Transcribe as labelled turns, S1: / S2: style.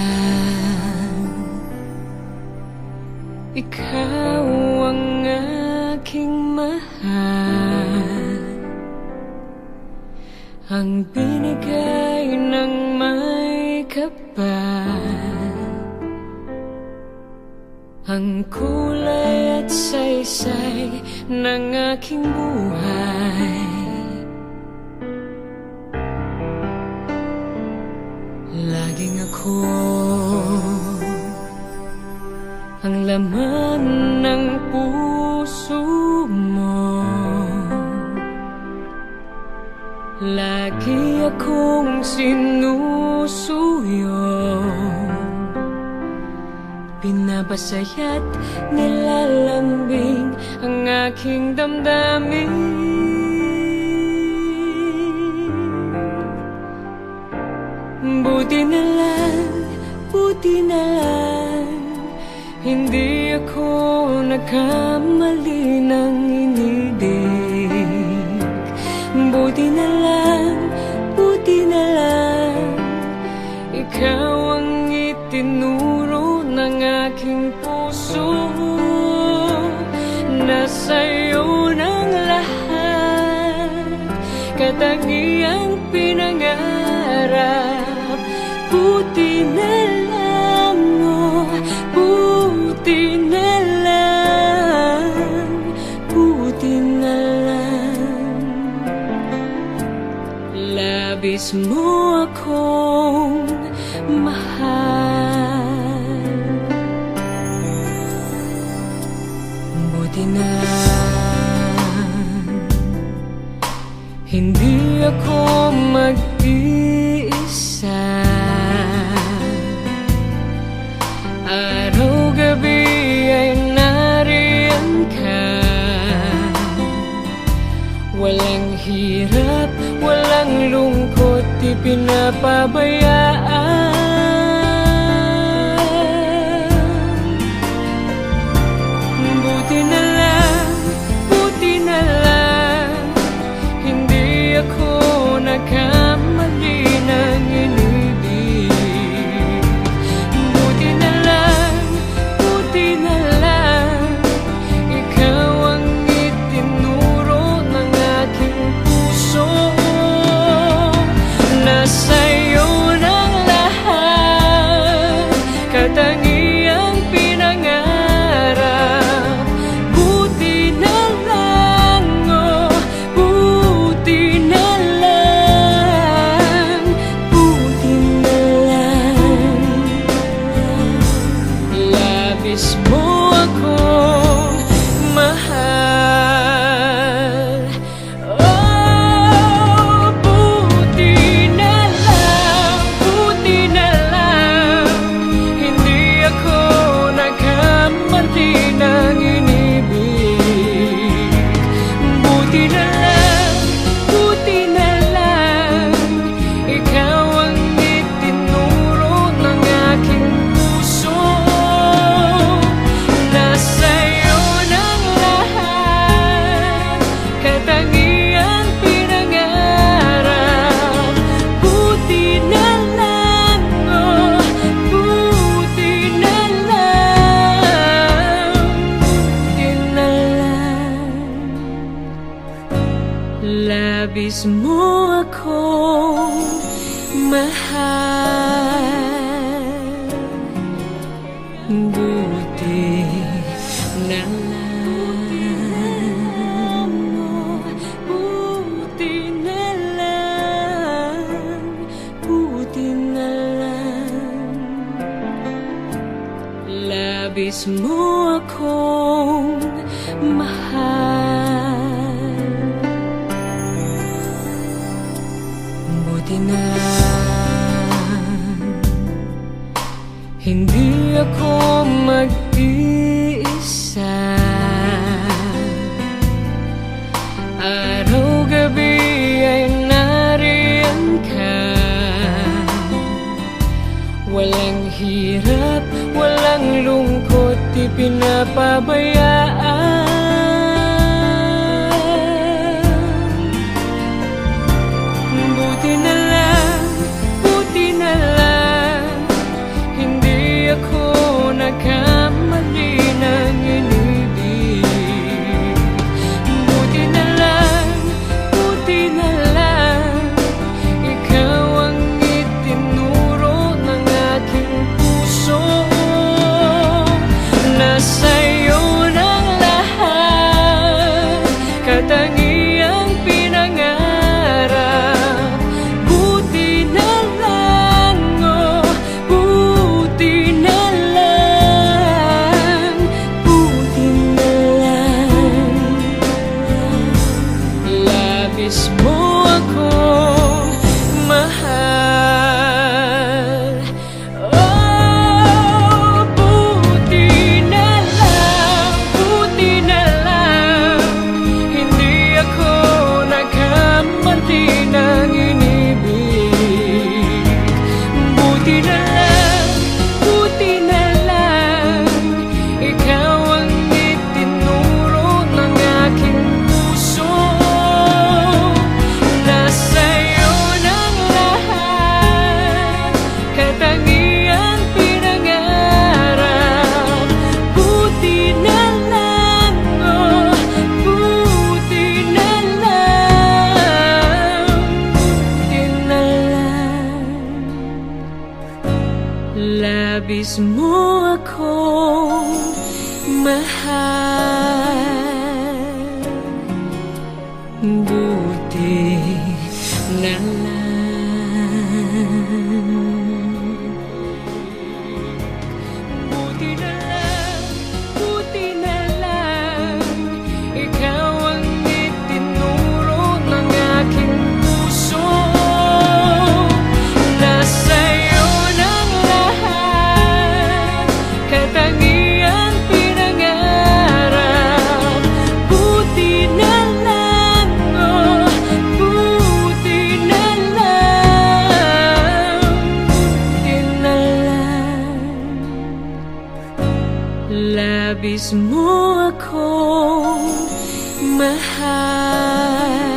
S1: lang, ikaw ang aking mahal, ang binigay ng may kapal, ang kulay at saysay ng aking buhay. Laging ako ang laman ng puso mo, lagi akong sinusuyo, pinapasaya't nilalambing ang aking damdamin. Buti na lang, hindi ako nagkamali ng inidig. Buti na lang, ikaw ang itinuro ng aking puso, na sa'yo ng lahat, katangiang pinangarap. Buti na lang, oh, buti na lang, buti na lang. Labis mo akong mahal. Buti na lang, hindi ako mag-iisa. Araw-gabi ay nariyan ka, walang hirap, walang lungkot, di pinapabayaan. Buti na lang, hindi ako nagkamali ng inibig. Buti na lang, ikaw ang itinuro ng aking puso, na sa'yo ng lahat, katangiang pinangarap. Buti na lang, oh, buti na lang, buti na lang. Labis mo akong mahal. Oh, buti na lang, hindi ako nagkamali ng inibig. Buti na lang, ikaw ang itinuro ng aking puso, na sa'yo ng lahat, katangiang pinangarap. Buti na lang, oh, buti na lang, buti na lang. Labis mo akong mahal. Buti na lang, oh, buti na lang, buti na lang. Labis mo akong mahal. Buti na, hindi ako mag-iisa. Araw-gabi ay nariyan ka, walang hirap, walang lungkot, di pinapabayaan. Buti na lang, labis mo akong mahal. Buti na lang, buti na lang, buti na lang, ikaw ang itinuro ng aking puso. Nasa'yo ng lahat, katangiang pinangarap. Buti na lang, oh, buti na lang, buti na lang. Labis mo akong mahal.